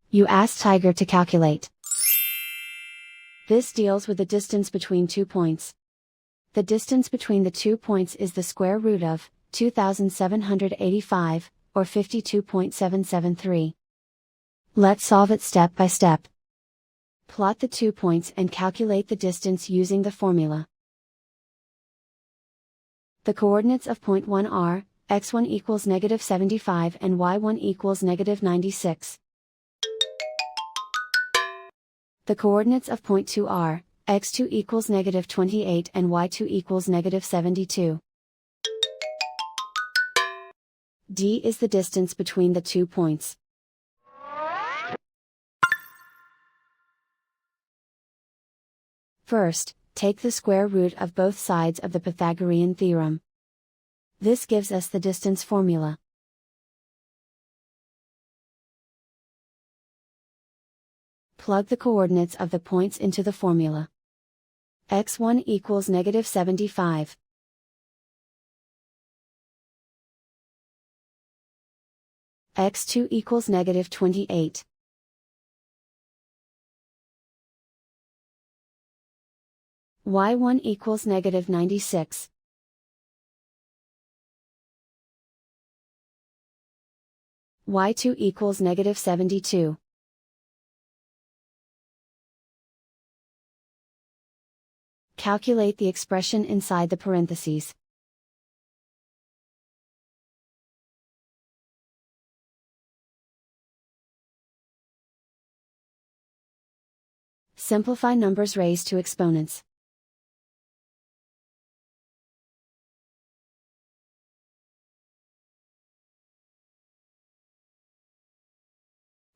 You ask Tiger to calculate. This deals with the distance between 2 points. The distance between the 2 points is the square root of 2785, or 52.773. Let's solve it step by step. Plot the 2 points and calculate the distance using the formula. The coordinates of point 1 are, x1 equals -75 and y1 equals -96. The coordinates of point 2 are, x2 equals -28 and y2 equals -72. D is the distance between the 2 points. First, take the square root of both sides of the Pythagorean theorem. This gives us the distance formula. Plug the coordinates of the points into the formula. x1 equals -75. x2 equals -28. y1 equals -96. y2 equals -72. Calculate the expression inside the parentheses. Simplify numbers raised to exponents.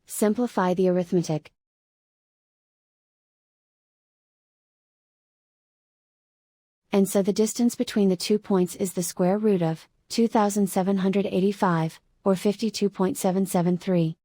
Simplify the arithmetic. And so the distance between the 2 points is the square root of 2785, or 52.773.